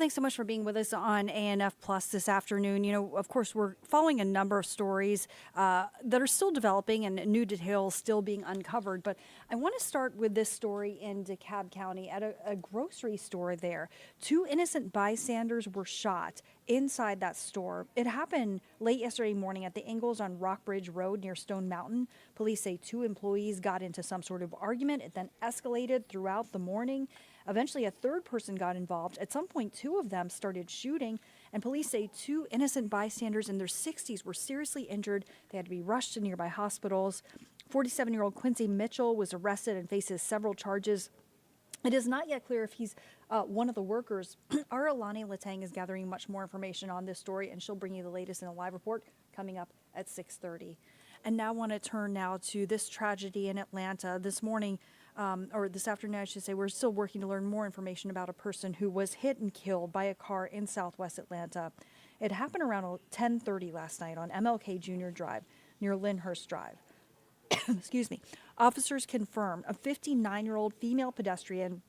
thanks so much for being with us on ANF Plus this afternoon. Of course, we're following a number of stories that are still developing and new details still being uncovered. But I want to start with this story in DeKalb County at a grocery store there. 2 innocent bystanders were shot inside that store. It happened late yesterday morning at the Ingalls on Rockbridge Road near Stone Mountain. Police say 2 employees got into some sort of argument. It then escalated throughout the morning. Eventually, a third person got involved. At some point, 2 of them started shooting, and police say 2 innocent bystanders in their 60s were seriously injured. They had to be rushed to nearby hospitals. 47-year-old Quincy Mitchell was arrested and faces several charges. It is not yet clear if he's one of the workers. Our Alani Latang is gathering much more information on this story, and she'll bring you the latest in a live report coming up at 6:30. And now I want to turn now to this tragedy in Atlanta. This morning, or this afternoon, I should say, we're still working to learn more information about a person who was hit and killed by a car in southwest Atlanta. It happened around 10:30 last night on MLK Jr. Drive near Lyndhurst Drive. Excuse me. Officers confirm a 59-year-old female pedestrian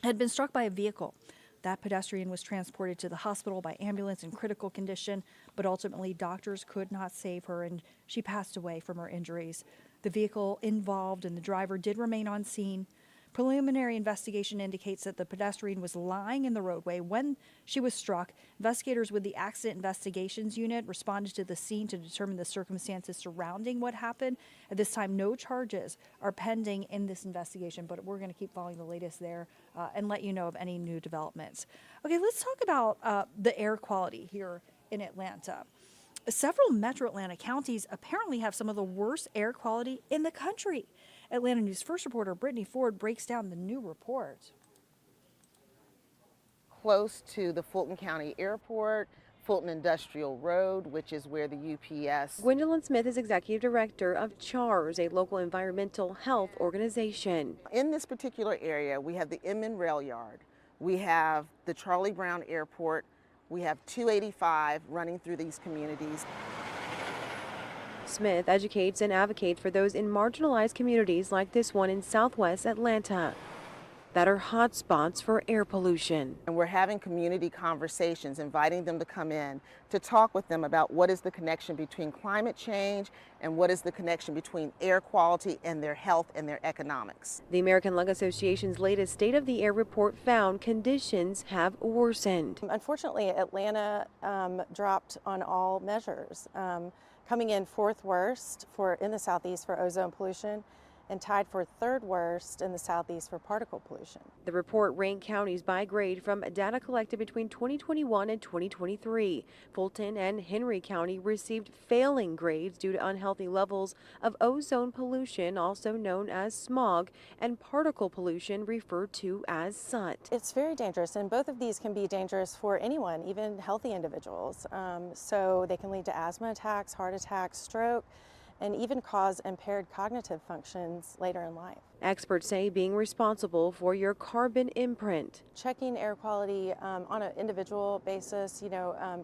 had been struck by a vehicle. That pedestrian was transported to the hospital by ambulance in critical condition, but ultimately doctors could not save her and she passed away from her injuries. The vehicle involved and the driver did remain on scene. Preliminary investigation indicates that the pedestrian was lying in the roadway when she was struck. Investigators with the Accident Investigations Unit responded to the scene to determine the circumstances surrounding what happened. At this time, no charges are pending in this investigation, but we're going to keep following the latest there and let you know of any new developments. Okay, let's talk about the air quality here in Atlanta. Several metro Atlanta counties apparently have some of the worst air quality in the country. Atlanta News First reporter Brittany Ford breaks down the new report. Close to the Fulton County Airport, Fulton Industrial Road, which is where the UPS. Gwendolyn Smith is executive director of CHARS, a local environmental health organization. In this particular area, we have the Inman Rail Yard. We have the Charlie Brown Airport. We have 285 running through these communities. Smith educates and advocates for those in marginalized communities like this one in southwest Atlanta that are hot spots for air pollution. And we're having community conversations, inviting them to come in to talk with them about what is the connection between climate change and what is the connection between air quality and their health and their economics. The American Lung Association's latest State of the Air report found conditions have worsened. Unfortunately, Atlanta dropped on all measures. Coming in 4th worst in the southeast for ozone pollution and tied for 3rd worst in the southeast for particle pollution. The report ranked counties by grade from data collected between 2021 and 2023. Fulton and Henry County received failing grades due to unhealthy levels of ozone pollution, also known as smog, and particle pollution referred to as soot. It's very dangerous, and both of these can be dangerous for anyone, even healthy individuals. So they can lead to asthma attacks, heart attacks, stroke, and even cause impaired cognitive functions later in life. Experts say being responsible for your carbon imprint. Checking air quality on an individual basis,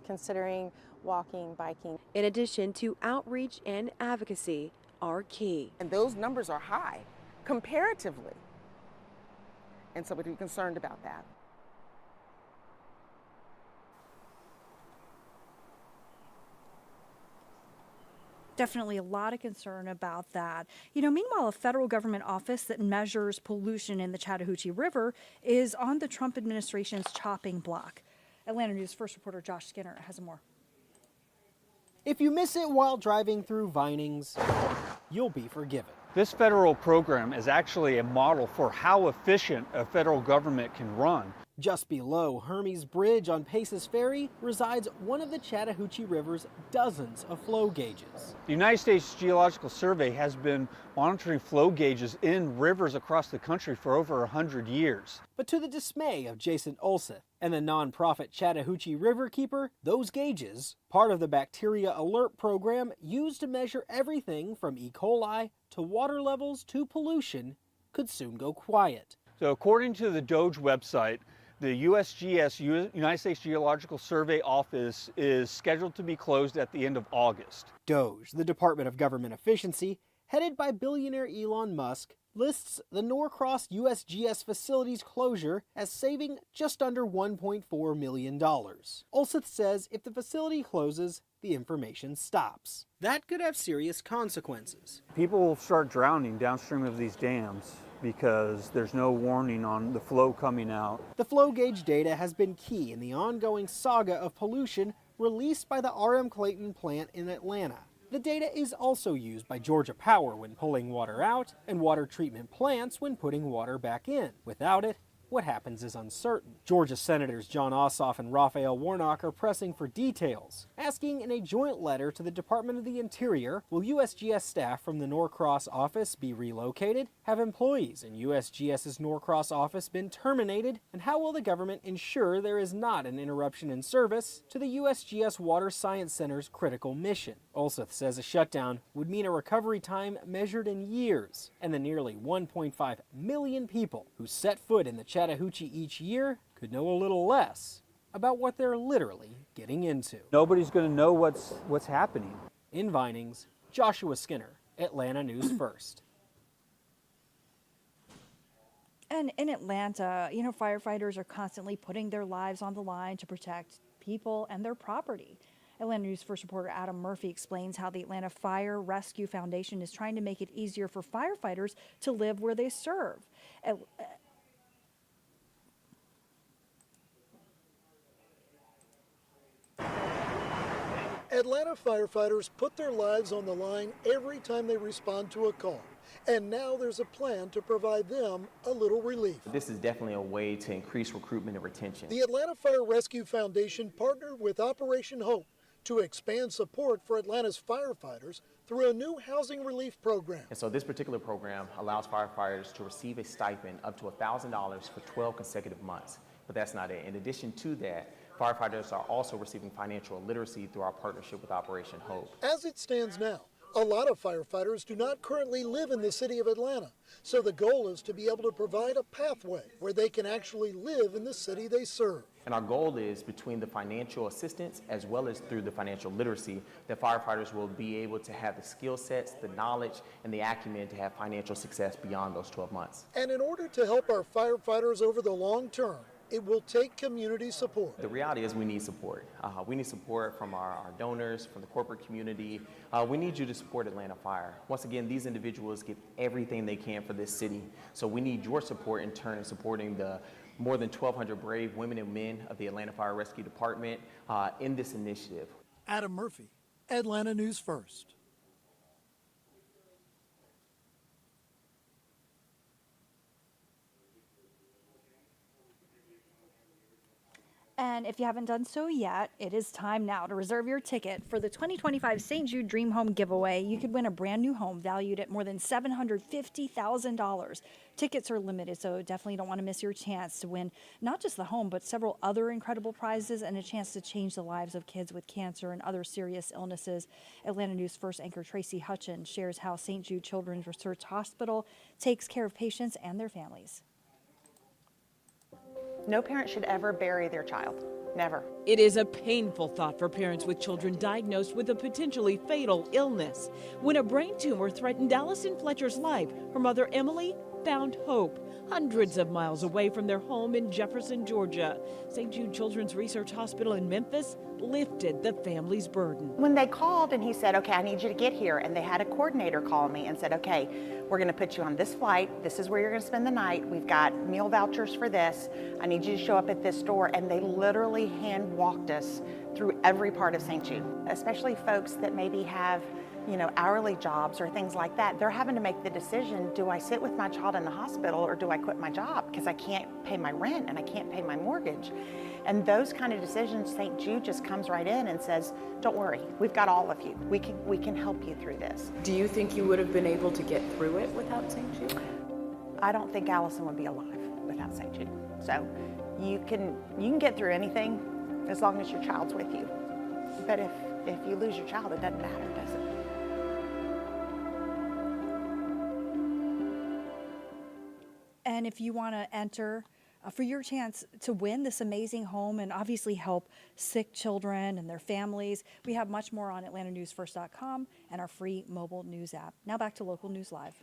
considering walking, biking. In addition to outreach and advocacy are key. And those numbers are high comparatively. And so we'd be concerned about that. Definitely a lot of concern about that. Meanwhile, a federal government office that measures pollution in the Chattahoochee River is on the Trump administration's chopping block. Atlanta News First reporter Josh Skinner has more. If you miss it while driving through Vinings, you'll be forgiven. This federal program is actually a model for how efficient a federal government can run. Just below Hermes Bridge on Paces Ferry resides one of the Chattahoochee River's dozens of flow gauges. The United States Geological Survey has been monitoring flow gauges in rivers across the country for over 100 years. But to the dismay of Jason Olseth and the nonprofit Chattahoochee Riverkeeper, those gauges, part of the Bacteria Alert program used to measure everything from E. coli to water levels to pollution, could soon go quiet. So according to the DOGE website, the USGS, United States Geological Survey office, is scheduled to be closed at the end of August. DOGE, the Department of Government Efficiency, headed by billionaire Elon Musk, lists the Norcross USGS facility's closure as saving just under $1.4 million. Olseth says if the facility closes, the information stops. That could have serious consequences. People will start drowning downstream of these dams because there's no warning on the flow coming out. The flow gauge data has been key in the ongoing saga of pollution released by the R.M. Clayton plant in Atlanta. The data is also used by Georgia Power when pulling water out and water treatment plants when putting water back in. Without it, what happens is uncertain. Georgia Senators John Ossoff and Raphael Warnock are pressing for details, asking in a joint letter to the Department of the Interior, will USGS staff from the Norcross office be relocated? Have employees in USGS's Norcross office been terminated? And how will the government ensure there is not an interruption in service to the USGS Water Science Center's critical mission? Olseth says a shutdown would mean a recovery time measured in years, and the nearly 1.5 million people who set foot in the Chattahoochee each year could know a little less about what they're literally getting into. Nobody's going to know what's happening. In Vinings, Joshua Skinner, Atlanta News First. And in Atlanta, firefighters are constantly putting their lives on the line to protect people and their property. Atlanta News First reporter Adam Murphy explains how the Atlanta Fire Rescue Foundation is trying to make it easier for firefighters to live where they serve. Atlanta firefighters put their lives on the line every time they respond to a call. And now there's a plan to provide them a little relief. This is definitely a way to increase recruitment and retention. The Atlanta Fire Rescue Foundation partnered with Operation Hope to expand support for Atlanta's firefighters through a new housing relief program. And so this particular program allows firefighters to receive a stipend up to $1,000 for 12 consecutive months. But that's not it. In addition to that, firefighters are also receiving financial literacy through our partnership with Operation Hope. As it stands now, a lot of firefighters do not currently live in the city of Atlanta, so the goal is to be able to provide a pathway where they can actually live in the city they serve. And our goal is between the financial assistance as well as through the financial literacy that firefighters will be able to have the skill sets, the knowledge, and the acumen to have financial success beyond those 12 months. And in order to help our firefighters over the long term, it will take community support. The reality is we need support. We need support from our donors, from the corporate community. We need you to support Atlanta Fire. Once again, these individuals give everything they can for this city. So we need your support in turn in supporting the more than 1,200 brave women and men of the Atlanta Fire Rescue Department in this initiative. Adam Murphy, Atlanta News First. And if you haven't done so yet, it is time now to reserve your ticket for the 2025 St. Jude Dream Home Giveaway. You could win a brand new home valued at more than $750,000. Tickets are limited, so definitely don't want to miss your chance to win not just the home, but several other incredible prizes and a chance to change the lives of kids with cancer and other serious illnesses. Atlanta News First anchor Tracy Hutchins shares how St. Jude Children's Research Hospital takes care of patients and their families. No parent should ever bury their child. Never. It is a painful thought for parents with children diagnosed with a potentially fatal illness. When a brain tumor threatened Allison Fletcher's life, her mother Emily found hope hundreds of miles away from their home in Jefferson, Georgia. St. Jude Children's Research Hospital in Memphis lifted the family's burden. When they called and he said, okay, I need you to get here, and they had a coordinator call me and said, okay, we're going to put you on this flight. This is where you're going to spend the night. We've got meal vouchers for this. I need you to show up at this store. And they literally hand walked us through every part of St. Jude, especially folks that maybe have hourly jobs or things like that. They're having to make the decision, do I sit with my child in the hospital or do I quit my job because I can't pay my rent and I can't pay my mortgage? And those kind of decisions, St. Jude just comes right in and says, don't worry, we've got all of you. We can help you through this. Do you think you would have been able to get through it without St. Jude? I don't think Allison would be alive without St. Jude. So you can get through anything as long as your child's with you. But if you lose your child, it doesn't matter, does it? And if you want to enter for your chance to win this amazing home and obviously help sick children and their families. We have much more on AtlantaNewsFirst.com and our free mobile news app. Now back to Local News Live.